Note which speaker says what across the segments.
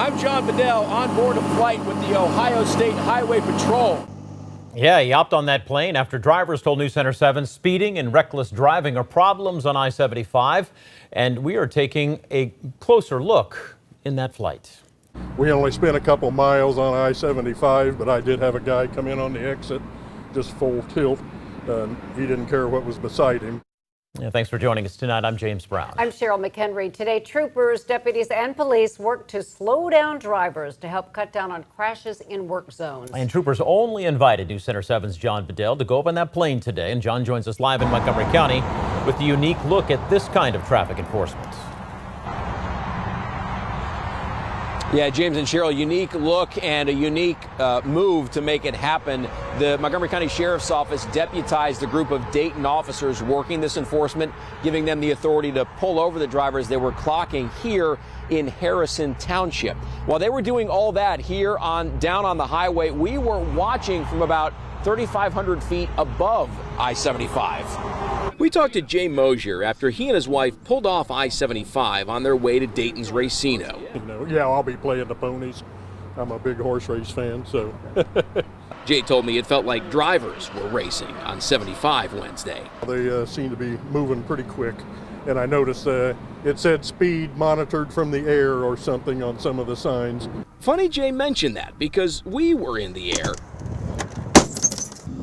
Speaker 1: I'm John Bedell on board a flight with the Ohio State Highway Patrol.
Speaker 2: Yeah, he hopped on that plane after drivers told News Center 7 speeding and reckless driving are problems on I-75. And we are taking a closer look in that flight.
Speaker 3: We only spent a couple miles on I-75, but I did have a guy come in on the exit, just full tilt. He didn't care what was beside him.
Speaker 2: Yeah, thanks for joining us tonight. I'm James Brown.
Speaker 4: I'm Cheryl McHenry. Today, troopers, deputies, and police work to slow down drivers to help cut down on crashes in work zones. And
Speaker 2: troopers only invited News Center 7's John Bedell to go up on that plane today. And John joins us live in Montgomery County with a unique look at this kind of traffic enforcement.
Speaker 1: Yeah, James and Cheryl, unique look and a unique move to make it happen. The Montgomery County Sheriff's Office deputized a group of Dayton officers working this enforcement, giving them the authority to pull over the drivers they were clocking here in Harrison Township. While they were doing all that here down on the highway, we were watching from about 3,500 feet above I-75. We talked to Jay Mosier after he and his wife pulled off I-75 on their way to Dayton's Racino.
Speaker 3: Yeah, I'll be playing the ponies. I'm a big horse race fan, so.
Speaker 1: Jay told me it felt like drivers were racing on 75 Wednesday.
Speaker 3: They seem to be moving pretty quick, and I noticed it said speed monitored from the air or something on some of the signs.
Speaker 1: Funny Jay mentioned that because we were in the air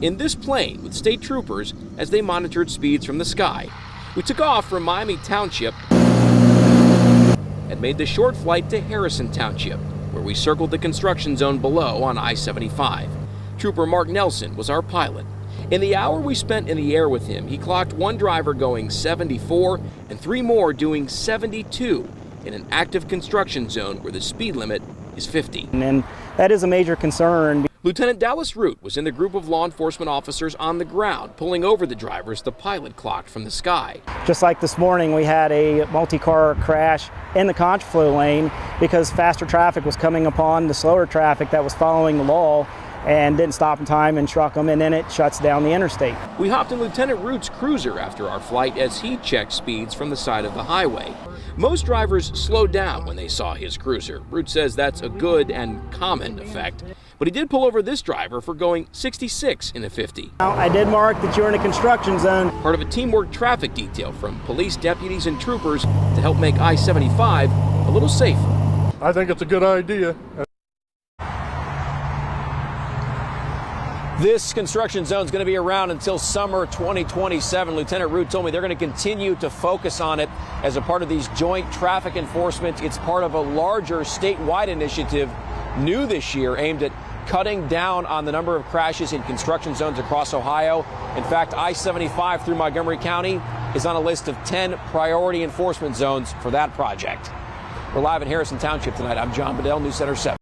Speaker 1: in this plane with state troopers as they monitored speeds from the sky. We took off from Miami Township and made the short flight to Harrison Township, where we circled the construction zone below on I-75. Trooper Mark Nelson was our pilot. In the hour we spent in the air with him, he clocked one driver going 74 and 3 more doing 72 in an active construction zone where the speed limit is 50.
Speaker 5: And that is a major concern.
Speaker 1: Lieutenant Dallas Root was in the group of law enforcement officers on the ground, pulling over the drivers the pilot clocked from the sky.
Speaker 5: Just like this morning, we had a multi-car crash in the contraflow lane because faster traffic was coming upon the slower traffic that was following the law and didn't stop in time and struck them, and then it shuts down the interstate.
Speaker 1: We hopped in Lieutenant Root's cruiser after our flight as he checked speeds from the side of the highway. Most drivers slowed down when they saw his cruiser. Root says that's a good and common effect. But he did pull over this driver for going 66 in a 50.
Speaker 5: I did mark that you're in a construction zone.
Speaker 1: Part of a teamwork traffic detail from police, deputies, and troopers to help make I-75 a little safer.
Speaker 3: I think it's a good idea.
Speaker 1: This construction zone is going to be around until summer 2027. Lieutenant Root told me they're going to continue to focus on it as a part of these joint traffic enforcement. It's part of a larger statewide initiative new this year aimed at cutting down on the number of crashes in construction zones across Ohio. In fact, I-75 through Montgomery County is on a list of 10 priority enforcement zones for that project. We're live in Harrison Township tonight. I'm John Bedell, News Center 7.